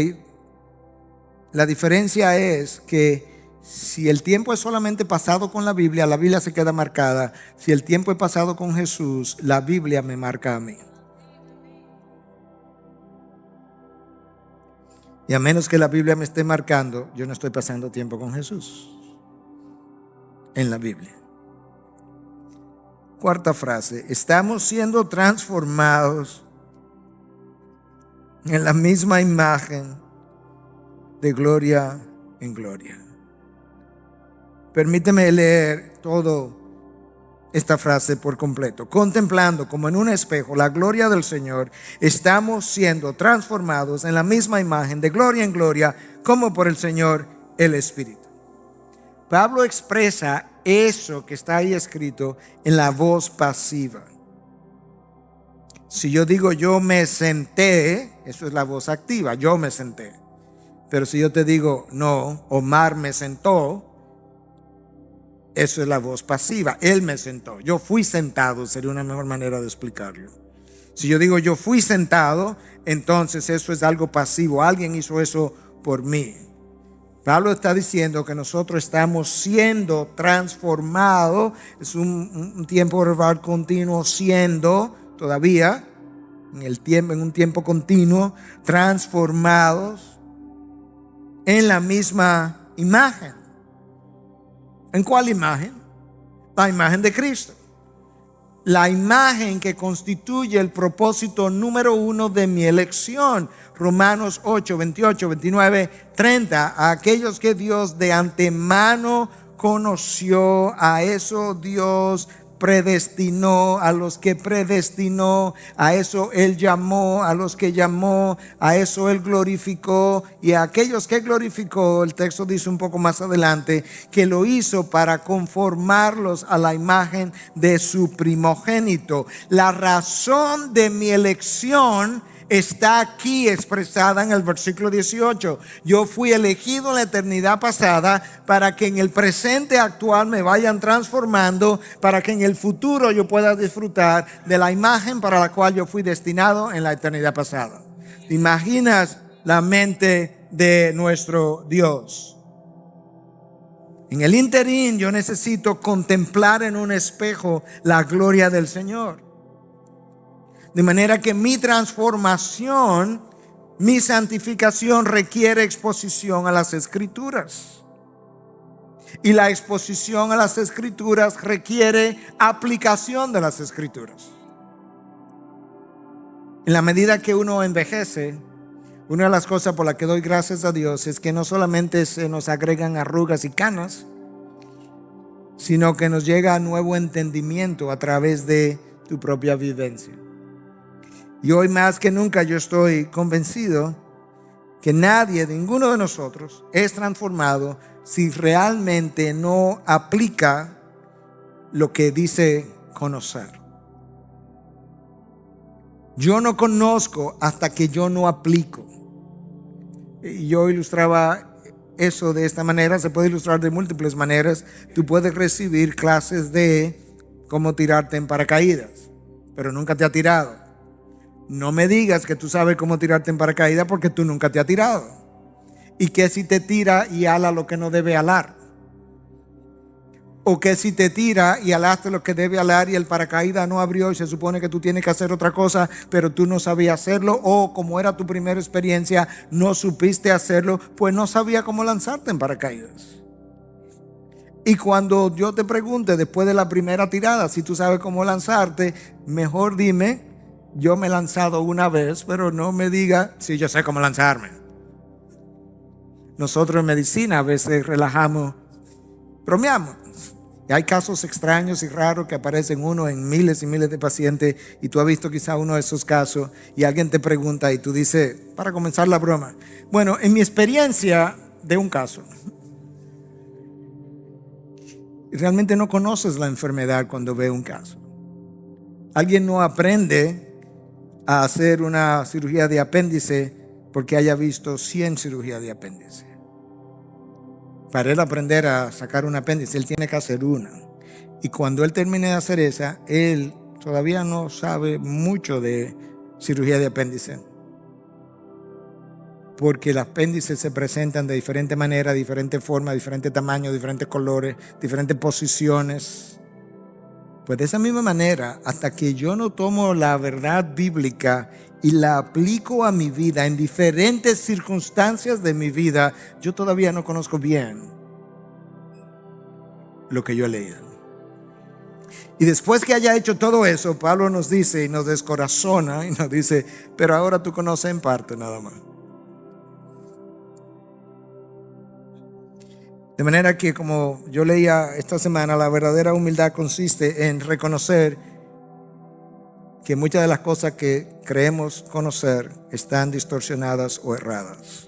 La diferencia es que si el tiempo es solamente pasado con la Biblia se queda marcada. Si el tiempo es pasado con Jesús, la Biblia me marca a mí. Y a menos que la Biblia me esté marcando, yo no estoy pasando tiempo con Jesús en la Biblia. Cuarta frase, estamos siendo transformados en la misma imagen de gloria en gloria. Permíteme leer todo esta frase por completo. Contemplando como en un espejo la gloria del Señor, estamos siendo transformados en la misma imagen de gloria en gloria, como por el Señor el Espíritu. Pablo expresa eso que está ahí escrito en la voz pasiva. Si yo digo yo me senté, eso es la voz activa, yo me senté. Pero si yo te digo no, Omar me sentó, eso es la voz pasiva. Él me sentó. Yo fui sentado, sería una mejor manera de explicarlo. Si yo digo yo fui sentado, entonces eso es algo pasivo. Alguien hizo eso por mí. Pablo está diciendo que nosotros estamos siendo transformados. Es un tiempo verbal continuo, siendo todavía en un tiempo continuo, transformados en la misma imagen. ¿En cuál imagen? La imagen de Cristo. La imagen que constituye el propósito número 1 de mi elección. Romanos 8, 28, 29, 30. A aquellos que Dios de antemano conoció, a eso Dios predestinó, a los que predestinó, a eso Él llamó, a los que llamó, a eso Él glorificó, y a aquellos que glorificó, el texto dice un poco más adelante, que lo hizo para conformarlos a la imagen de su primogénito. La razón de mi elección está aquí expresada en el versículo 18. Yo fui elegido en la eternidad pasada para que en el presente actual me vayan transformando, para que en el futuro yo pueda disfrutar de la imagen para la cual yo fui destinado en la eternidad pasada. ¿Te imaginas la mente de nuestro Dios? En el interín yo necesito contemplar en un espejo la gloria del Señor. De manera que mi transformación, mi santificación requiere exposición a las Escrituras. Y la exposición a las Escrituras requiere aplicación de las Escrituras. En la medida que uno envejece, una de las cosas por las que doy gracias a Dios es que no solamente se nos agregan arrugas y canas, sino que nos llega nuevo entendimiento a través de tu propia vivencia. Y hoy más que nunca yo estoy convencido que ninguno de nosotros es transformado si realmente no aplica lo que dice conocer. Yo no conozco hasta que yo no aplico. Y yo ilustraba eso de esta manera, se puede ilustrar de múltiples maneras. Tú puedes recibir clases de cómo tirarte en paracaídas, pero nunca te ha tirado. No me digas que tú sabes cómo tirarte en paracaídas porque tú nunca te has tirado. ¿Y qué si te tira y ala lo que no debe alar? ¿O qué si te tira y alaste lo que debe alar y el paracaídas no abrió y se supone que tú tienes que hacer otra cosa, pero tú no sabías hacerlo? O como era tu primera experiencia, no supiste hacerlo, pues no sabía cómo lanzarte en paracaídas. Y cuando yo te pregunte después de la primera tirada si tú sabes cómo lanzarte, mejor dime: yo me he lanzado una vez, pero no me diga si yo sé cómo lanzarme. Nosotros en medicina a veces relajamos, bromeamos. Hay casos extraños y raros que aparecen uno en miles y miles de pacientes, y tú has visto quizá uno de esos casos y alguien te pregunta y tú dices, para comenzar la broma, bueno, en mi experiencia de un caso, realmente no conoces la enfermedad cuando ve un caso. Alguien no aprende a hacer una cirugía de apéndice porque haya visto 100 cirugías de apéndice. Para él aprender a sacar un apéndice, él tiene que hacer una. Y cuando él termine de hacer esa, él todavía no sabe mucho de cirugía de apéndice. Porque los apéndices se presentan de diferente manera, diferentes formas, diferentes tamaños, diferentes colores, diferentes posiciones. Pues de esa misma manera, hasta que yo no tomo la verdad bíblica y la aplico a mi vida en diferentes circunstancias de mi vida, yo todavía no conozco bien lo que yo he leído. Y después que haya hecho todo eso, Pablo nos dice y nos descorazona y nos dice, pero ahora tú conoces en parte nada más. De manera que, como yo leía esta semana, la verdadera humildad consiste en reconocer que muchas de las cosas que creemos conocer están distorsionadas o erradas.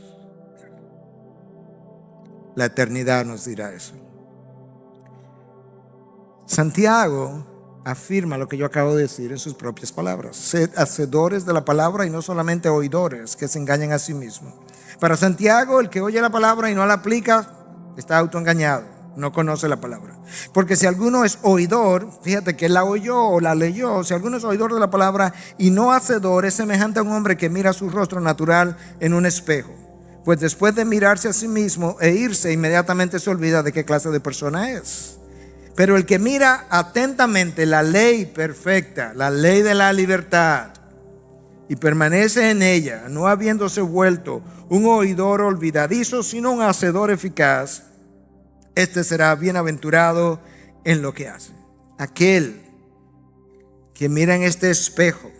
La eternidad nos dirá eso. Santiago afirma lo que yo acabo de decir en sus propias palabras. Sed hacedores de la palabra y no solamente oidores que se engañan a sí mismos. Para Santiago, el que oye la palabra y no la aplica está autoengañado, no conoce la palabra. Porque si alguno es oidor, fíjate que él la oyó o la leyó, si alguno es oidor de la palabra y no hacedor, es semejante a un hombre que mira su rostro natural en un espejo. Pues después de mirarse a sí mismo e irse, inmediatamente se olvida de qué clase de persona es. Pero el que mira atentamente la ley perfecta, la ley de la libertad, y permanece en ella, no habiéndose vuelto un oidor olvidadizo, sino un hacedor eficaz, este será bienaventurado en lo que hace. Aquel que mira en este espejo,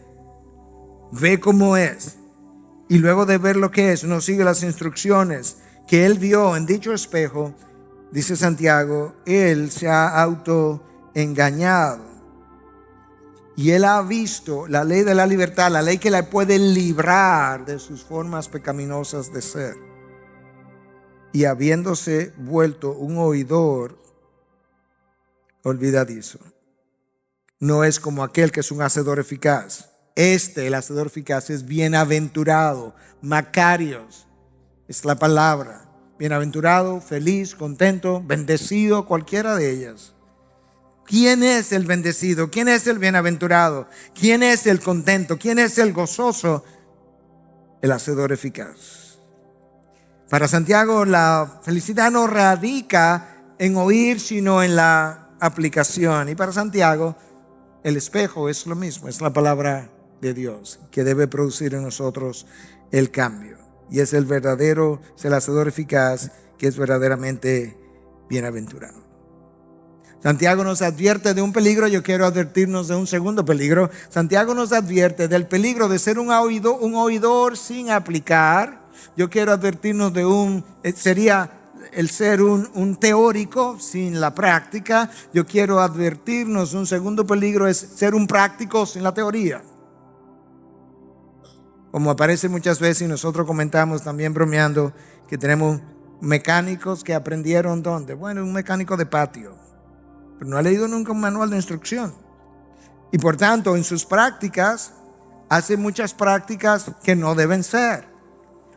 ve cómo es, y luego de ver lo que es, no sigue las instrucciones que él vio en dicho espejo, dice Santiago, él se ha autoengañado. Y él ha visto la ley de la libertad, la ley que la puede librar de sus formas pecaminosas de ser. Y habiéndose vuelto un oidor olvidadizo, no es como aquel que es un hacedor eficaz. El hacedor eficaz, es bienaventurado, Macarios, es la palabra. Bienaventurado, feliz, contento, bendecido, cualquiera de ellas. ¿Quién es el bendecido? ¿Quién es el bienaventurado? ¿Quién es el contento? ¿Quién es el gozoso? El hacedor eficaz. Para Santiago, la felicidad no radica en oír, sino en la aplicación. Y para Santiago, el espejo es lo mismo, es la palabra de Dios que debe producir en nosotros el cambio. Y es el verdadero, es el hacedor eficaz que es verdaderamente bienaventurado. Santiago nos advierte de un peligro, yo quiero advertirnos de un segundo peligro. Santiago nos advierte del peligro de ser un oidor sin aplicar. Yo quiero advertirnos de sería el ser un teórico sin la práctica. Yo quiero advertirnos de un segundo peligro, es ser un práctico sin la teoría. Como aparece muchas veces y nosotros comentamos también bromeando que tenemos mecánicos que aprendieron ¿dónde? Bueno, un mecánico de patio, pero no ha leído nunca un manual de instrucción. Y por tanto, en sus prácticas, hace muchas prácticas que no deben ser,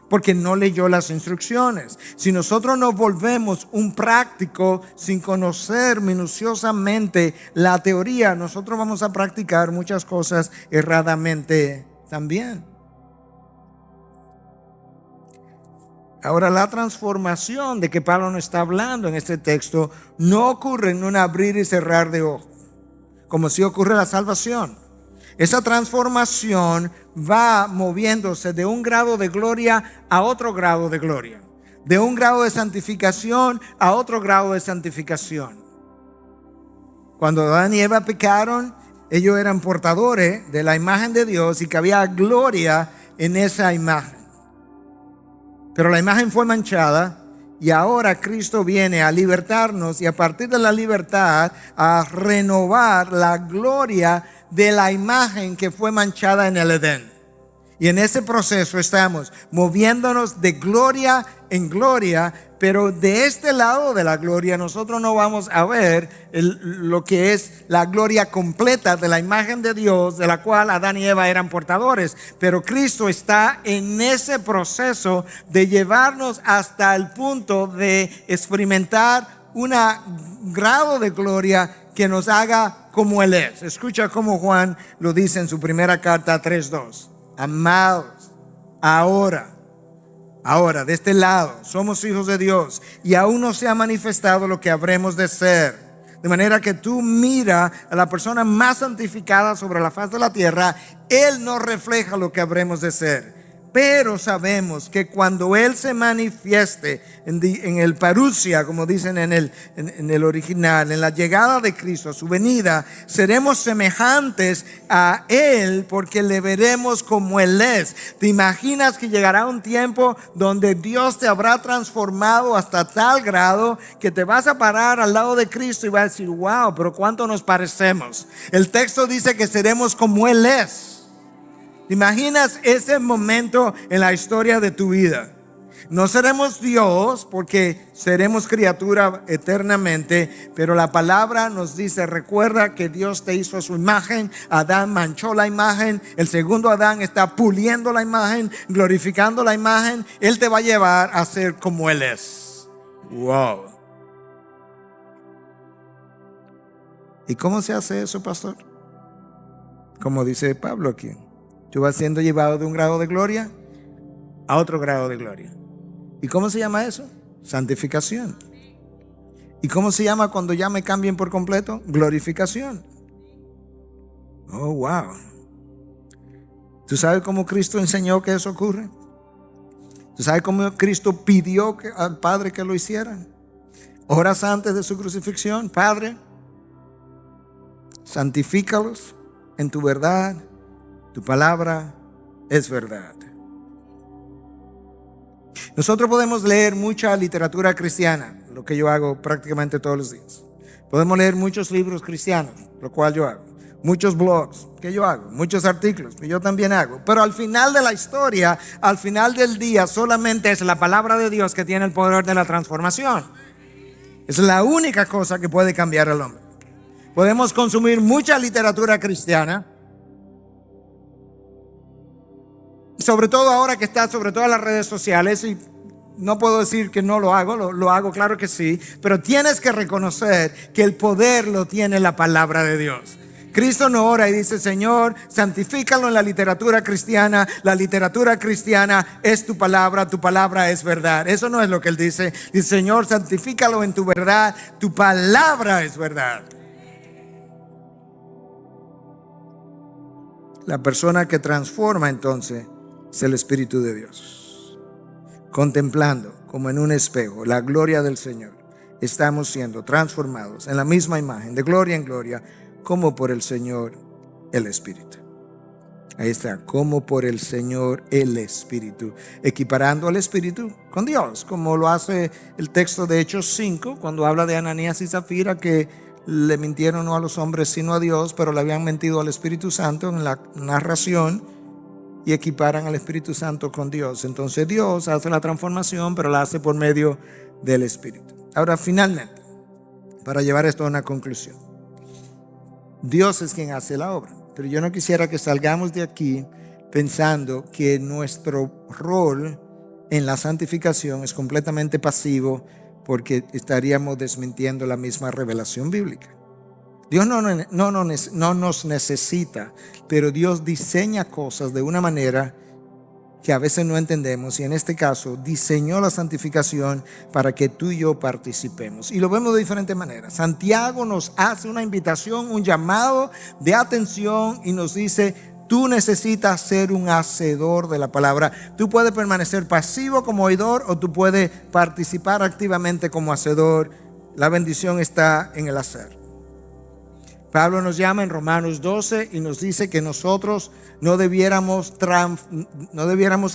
porque no leyó las instrucciones. Si nosotros nos volvemos un práctico sin conocer minuciosamente la teoría, nosotros vamos a practicar muchas cosas erradamente también. Ahora, la transformación de que Pablo nos está hablando en este texto no ocurre en un abrir y cerrar de ojos, como si ocurre la salvación. Esa transformación va moviéndose de un grado de gloria a otro grado de gloria, de un grado de santificación a otro grado de santificación. Cuando Adán y Eva pecaron, ellos eran portadores de la imagen de Dios y que había gloria en esa imagen. Pero la imagen fue manchada Y ahora Cristo viene a libertarnos y a partir de la libertad a renovar la gloria de la imagen que fue manchada en el Edén. Y en ese proceso estamos moviéndonos de gloria en gloria, pero de este lado de la gloria nosotros no vamos a ver lo que es la gloria completa de la imagen de Dios, de la cual Adán y Eva eran portadores. Pero Cristo está en ese proceso de llevarnos hasta el punto de experimentar un grado de gloria que nos haga como Él es. Escucha cómo Juan lo dice en su primera carta 3:2. Amados, ahora, de este lado, somos hijos de Dios y aún no se ha manifestado lo que habremos de ser. De manera que tú mira a la persona más santificada sobre la faz de la tierra, Él no refleja lo que habremos de ser. Pero sabemos que cuando Él se manifieste en el parusia, como dicen en el original, en la llegada de Cristo, a su venida, seremos semejantes a Él porque le veremos como Él es. ¿Te imaginas que llegará un tiempo donde Dios te habrá transformado hasta tal grado que te vas a parar al lado de Cristo y vas a decir, wow, pero cuánto nos parecemos? El texto dice que seremos como Él es. ¿Te imaginas ese momento en la historia de tu vida? No seremos Dios porque seremos criatura eternamente, pero la palabra nos dice, recuerda que Dios te hizo a su imagen, Adán manchó la imagen, el segundo Adán está puliendo la imagen, glorificando la imagen, Él te va a llevar a ser como Él es. Wow. ¿Y cómo se hace eso, pastor? Como dice Pablo aquí. Tú vas siendo llevado de un grado de gloria a otro grado de gloria. ¿Y cómo se llama eso? Santificación. ¿Y cómo se llama cuando ya me cambien por completo? Glorificación. Oh, wow. ¿Tú sabes cómo Cristo enseñó que eso ocurre? ¿Tú sabes cómo Cristo pidió al Padre que lo hiciera? Horas antes de su crucifixión, Padre, santifícalos en tu verdad. Tu palabra es verdad. Nosotros podemos leer mucha literatura cristiana, lo que yo hago prácticamente todos los días. Podemos leer muchos libros cristianos, lo cual yo hago. Muchos blogs, que yo hago. Muchos artículos, que yo también hago. Pero al final de la historia, al final del día, solamente es la palabra de Dios que tiene el poder de la transformación. Es la única cosa que puede cambiar al hombre. Podemos consumir mucha literatura cristiana, sobre todo ahora que está sobre todas las redes sociales, y no puedo decir que no lo hago, lo hago, claro que sí, pero tienes que reconocer que el poder lo tiene la palabra de Dios. Cristo no ora y dice, Señor, santifícalo en la literatura cristiana es tu palabra es verdad. Eso no es lo que Él dice. Dice, Señor, santifícalo en tu verdad, tu palabra es verdad. La persona que transforma entonces es el Espíritu de Dios. Contemplando como en un espejo la gloria del Señor, estamos siendo transformados en la misma imagen, de gloria en gloria, como por el Señor el Espíritu. Ahí está, como por el Señor el Espíritu, equiparando al Espíritu con Dios, como lo hace el texto de Hechos 5, cuando habla de Ananías y Zafira, que le mintieron no a los hombres sino a Dios, pero le habían mentido al Espíritu Santo en la narración, y equiparan al Espíritu Santo con Dios. Entonces Dios hace la transformación, pero la hace por medio del Espíritu. Ahora, finalmente, para llevar esto a una conclusión, Dios es quien hace la obra, pero yo no quisiera que salgamos de aquí pensando que nuestro rol en la santificación es completamente pasivo, porque estaríamos desmintiendo la misma revelación bíblica. Dios no nos necesita, pero Dios diseña cosas de una manera que a veces no entendemos, y en este caso diseñó la santificación para que tú y yo participemos, y lo vemos de diferentes maneras. Santiago nos hace una invitación, un llamado de atención, y nos dice, tú necesitas ser un hacedor de la palabra. Tú puedes permanecer pasivo como oidor, o tú puedes participar activamente como hacedor. La bendición está en el hacer. Pablo nos llama en Romanos 12 y nos dice que nosotros no debiéramos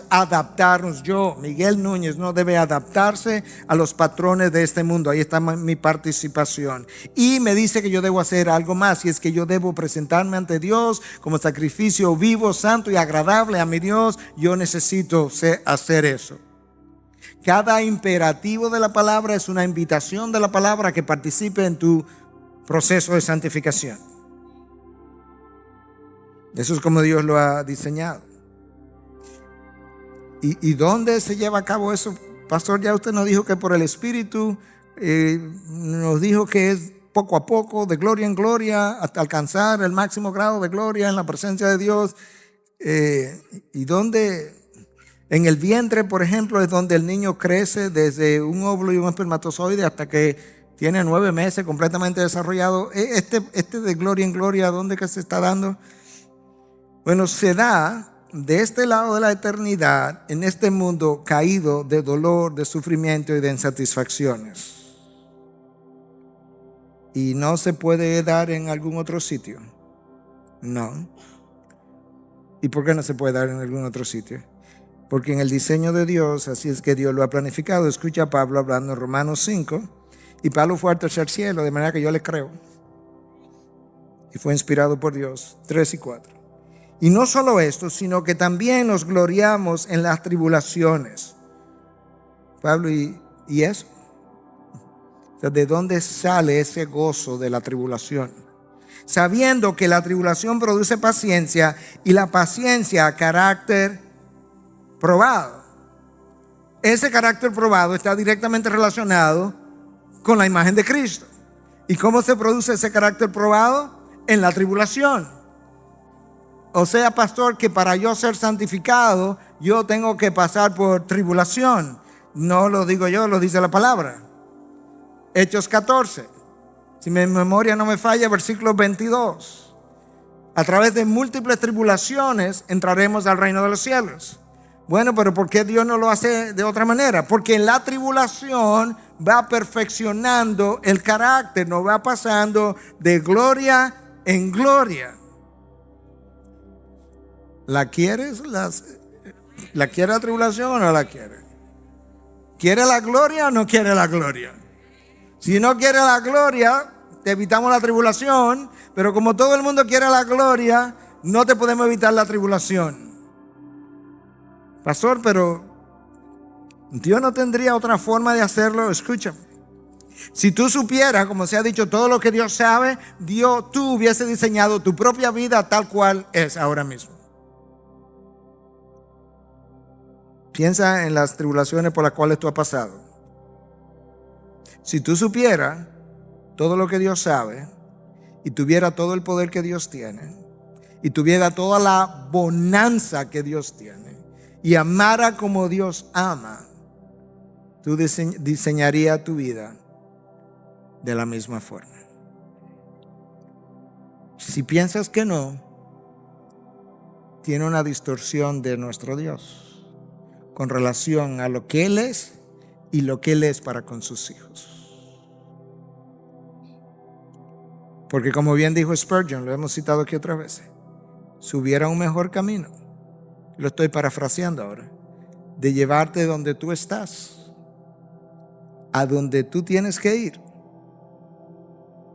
adaptarnos. Yo, Miguel Núñez, no debe adaptarse a los patrones de este mundo. Ahí está mi participación. Y me dice que yo debo hacer algo más, y es que yo debo presentarme ante Dios como sacrificio vivo, santo y agradable a mi Dios. Yo necesito hacer eso. Cada imperativo de la palabra es una invitación de la palabra a que participe en tu proceso de santificación. Eso es como Dios lo ha diseñado. ¿Y dónde se lleva a cabo eso? Pastor, ya usted nos dijo que por el Espíritu, nos dijo que es poco a poco, de gloria en gloria, hasta alcanzar el máximo grado de gloria en la presencia de Dios. ¿Y dónde? En el vientre, por ejemplo, es donde el niño crece desde un óvulo y un espermatozoide hasta que tiene 9 meses completamente desarrollado. Este de gloria en gloria, ¿dónde que se está dando? Bueno, se da de este lado de la eternidad, en este mundo caído de dolor, de sufrimiento y de insatisfacciones. ¿Y no se puede dar en algún otro sitio? No. ¿Y por qué no se puede dar en algún otro sitio? Porque en el diseño de Dios, así es que Dios lo ha planificado. Escucha a Pablo hablando en Romanos 5. Y Pablo fue al tercer cielo, de manera que yo le creo. Y fue inspirado por Dios. 3 y 4. Y no solo esto, sino que también nos gloriamos en las tribulaciones. Pablo, ¿y eso? O sea, ¿de dónde sale ese gozo de la tribulación? Sabiendo que la tribulación produce paciencia, y la paciencia carácter probado. Ese carácter probado está directamente relacionado con la imagen de Cristo. ¿Y cómo se produce ese carácter probado? En la tribulación. O sea, pastor, que para yo ser santificado, yo tengo que pasar por tribulación. No lo digo yo, lo dice la palabra. Hechos 14. Si mi memoria no me falla, versículo 22. A través de múltiples tribulaciones entraremos al reino de los cielos. Bueno, pero ¿por qué Dios no lo hace de otra manera? Porque en la tribulación va perfeccionando el carácter, nos va pasando de gloria en gloria. ¿La quieres? ¿La quiere la tribulación o no la quiere? ¿Quiere la gloria o no quiere la gloria? Si no quiere la gloria, te evitamos la tribulación, pero como todo el mundo quiere la gloria, no te podemos evitar la tribulación. Pastor, pero Dios no tendría otra forma de hacerlo. Escúchame. Si tú supieras, como se ha dicho, todo lo que Dios sabe, tú hubiese diseñado tu propia vida tal cual es ahora mismo. Piensa en las tribulaciones por las cuales tú has pasado. Si tú supieras todo lo que Dios sabe, y tuviera todo el poder que Dios tiene, y tuviera toda la bonanza que Dios tiene, y amara como Dios ama, tú diseñarías tu vida de la misma forma. Si piensas que no, tiene una distorsión de nuestro Dios con relación a lo que Él es y lo que Él es para con sus hijos. Porque como bien dijo Spurgeon, lo hemos citado aquí otras veces, si hubiera un mejor camino, lo estoy parafraseando ahora, de llevarte donde tú estás, a donde tú tienes que ir,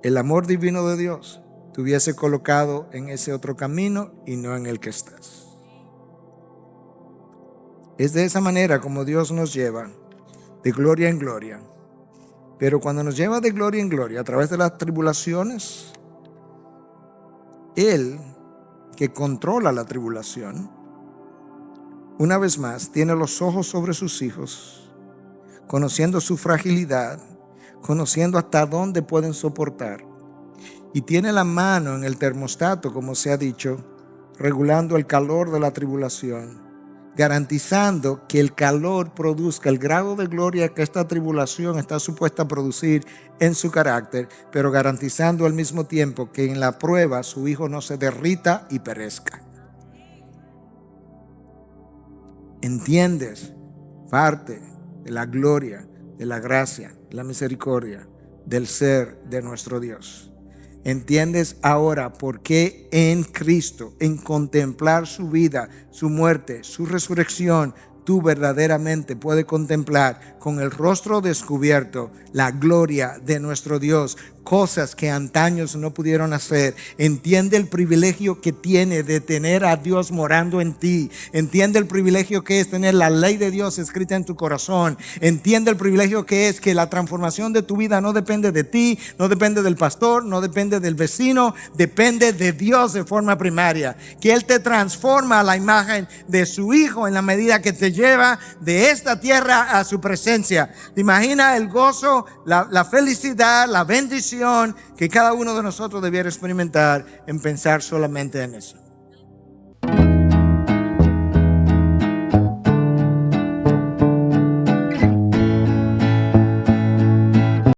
el amor divino de Dios te hubiese colocado en ese otro camino y no en el que estás. Es de esa manera como Dios nos lleva de gloria en gloria. Pero cuando nos lleva de gloria en gloria a través de las tribulaciones, Él, que controla la tribulación, una vez más tiene los ojos sobre sus hijos, conociendo su fragilidad, conociendo hasta dónde pueden soportar, y tiene la mano en el termostato, como se ha dicho, regulando el calor de la tribulación, garantizando que el calor produzca el grado de gloria que esta tribulación está supuesta a producir en su carácter, pero garantizando al mismo tiempo que en la prueba su hijo no se derrita y perezca. ¿Entiendes? Parte de la gloria, de la gracia, de la misericordia, del ser de nuestro Dios. ¿Entiendes ahora por qué en Cristo, en contemplar su vida, su muerte, su resurrección, tú verdaderamente puedes contemplar con el rostro descubierto la gloria de nuestro Dios? Cosas que antaños no pudieron hacer. Entiende el privilegio que tiene de tener a Dios morando en ti. Entiende el privilegio que es tener la ley de Dios escrita en tu corazón. Entiende el privilegio que es que la transformación de tu vida no depende de ti, no depende del pastor, no depende del vecino, depende de Dios de forma primaria. Que Él te transforma a la imagen de su Hijo en la medida que te lleva de esta tierra a su presencia. ¿Te imaginas el gozo, la felicidad, la bendición que cada uno de nosotros debiera experimentar en pensar solamente en eso?